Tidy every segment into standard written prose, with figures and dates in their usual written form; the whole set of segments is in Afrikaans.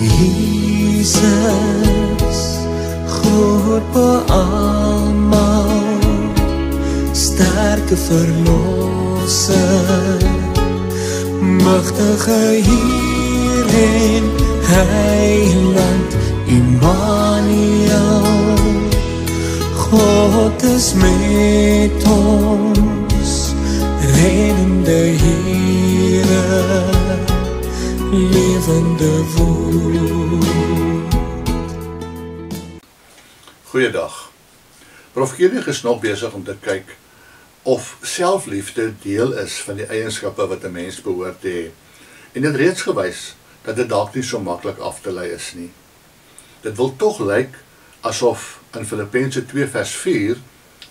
Jesus, groot beamal, sterke verlosser, magtige Heer en Heiland, Immanuel, God is met ons, reddende Heere, levende woord. Goeiedag. Prof Keurig is nog besig om te kyk of selfliefde deel is van die eienskappe wat 'n mens behoort te hê. En dit reeds gewys dat dit dalk nie so maklik af te lei is nie. Dit wil tog lyk asof in Filippense 2 vers 4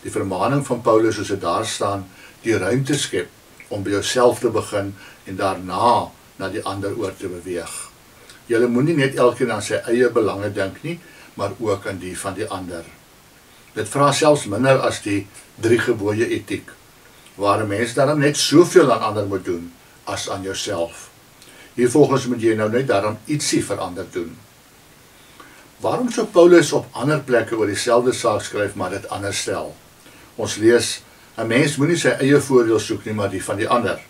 die vermaning van Paulus soos dit daar staan, die ruimte skep om by jouself te begin en daarna na die ander oor te beweeg. Julle moenie net elkeen aan sy eie belange dink nie, maar ook aan die van die ander. Dit vra selfs minder as die 3 gebooie etiek, waar 'n mens daarom net soveel aan ander moet doen as aan jouself. Hiervolgens moet jy nou net daarom ietsie verander doen. Waarom sou Paulus op ander plekke oor dieselfde saak skryf, maar dit anders stel? Ons lees, 'n mens moenie sy eie voordeel soek nie, maar die van die ander.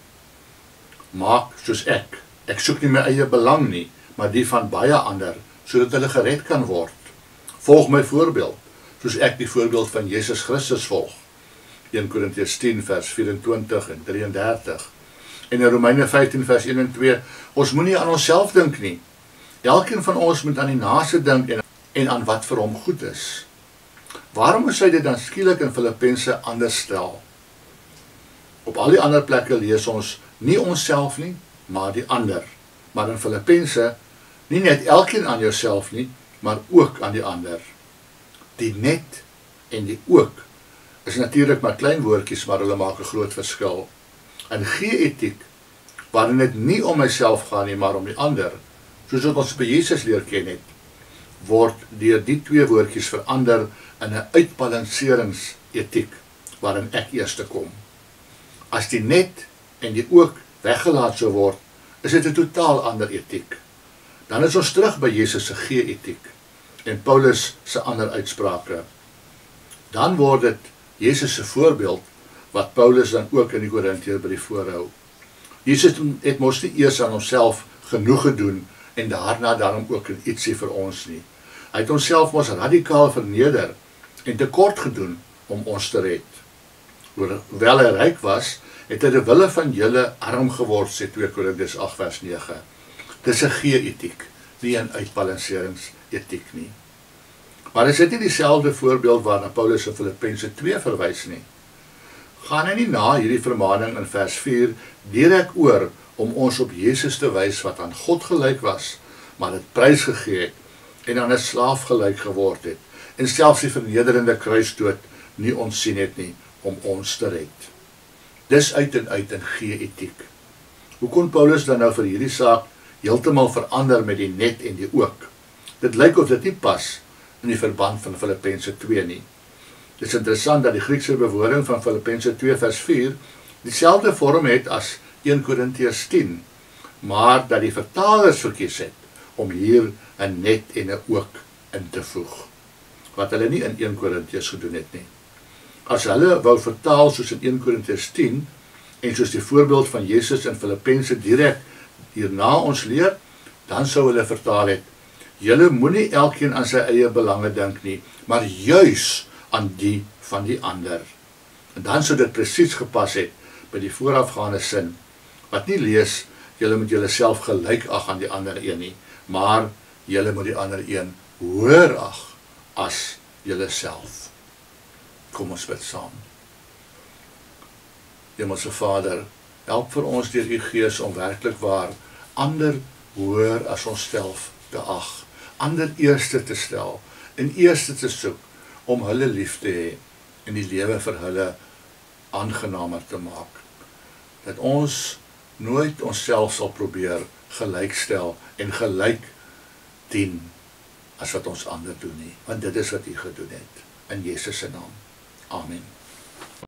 Maak soos ek soek nie my eie belang nie, maar die van baie ander, sodat hulle gered kan word. Volg my voorbeeld, soos ek die voorbeeld van Jesus Christus volg. 1 Korintiërs 10 vers 24 en 33. En in Romeine 15 vers 1 en 2, ons moenie aan onsself dink nie. Elkeen van ons moet aan die naaste dink en aan wat vir hom goed is. Waarom moes hy dit dan skielik in Filippense anders stel? Op al die ander plekke lees ons nie onsself nie, maar die ander. Maar in Filippense, nie net elkeen aan jouself nie, maar ook aan die ander. Die net en die ook is natuurlik maar klein woordjies, maar hulle maak 'n groot verskil. In G-etiek, waarin dit nie om myself gaan nie, maar om die ander, soos wat ons by Jesus leer ken het, word deur die 2 woordjies verander in 'n uitbalanseringsetiek, waarin ek eerste kom. As die net en die ook weggelaat sou word, is dit 'n totaal ander etiek. Dan is ons terug by Jesus se G-etiek en Paulus se ander uitsprake. Dan word dit Jesus se voorbeeld wat Paulus dan ook in die Korintiërbrief voorhou. Jesus het mos nie eers aan homself genoeg gedoen en daarna daarom ook ietsie vir ons nie. Hy het homself mos radikaal verneder en tekort gedoen om ons te red. Hoewel hy ryk was, het hy ter wille van julle arm geword, sê 2 Korintiërs 8 vers 9. Dis 'n G-etiek, nie 'n uitbalanseringsetiek nie. Maar is dit nie dieselfde voorbeeld waarna Paulus in Filippense 2 verwys nie? Gaan hy nie na hierdie vermaning in vers 4 direk oor om ons op Jesus te wys wat aan God gelyk was, maar dit prys gegee het en aan 'n slaaf gelyk geword het en selfs die vernederende kruisdood nie ontsien het nie om ons te red. Dis uit en uit 'n G-etiek. Hoe kon Paulus dan nou vir hierdie saak heeltemal verander met die net en die ook? Dit lyk of dit nie pas in die verband van Filippense 2 nie. Dit is interessant dat die Griekse bewoording van Filippense 2 vers 4 dieselfde vorm het as 1 Korintiërs 10, maar dat die vertalers verkies het om hier 'n net en 'n ook in te voeg, wat hulle nie in 1 Korintiërs gedoen het nie. As hulle wou vertaal soos in 1 Korintiërs 10 en soos die voorbeeld van Jesus in Filippense direk hierna ons leer, dan sou hulle vertaal het: julle moenie elkeen aan sy eie belange dink nie, maar juis aan die van die ander. En dan sou dit presies gepas het by die voorafgaande sin, wat nie lees, julle moet julle self gelyk ag aan die ander een nie, maar julle moet die ander een hoër ag as julle self. Kom ons bid saam. Hemelse Vader, help vir ons deur u Gees om werklik waar ander hoër as onsself te ag, ander eerste te stel en eerste te soek om hulle lief te hê en die lewe vir hulle aangenamer te maak. Dat ons nooit onsself sal probeer gelykstel en gelyk dien as wat ons ander doen nie, want dit is wat u gedoen het. In Jesus se naam. Amen.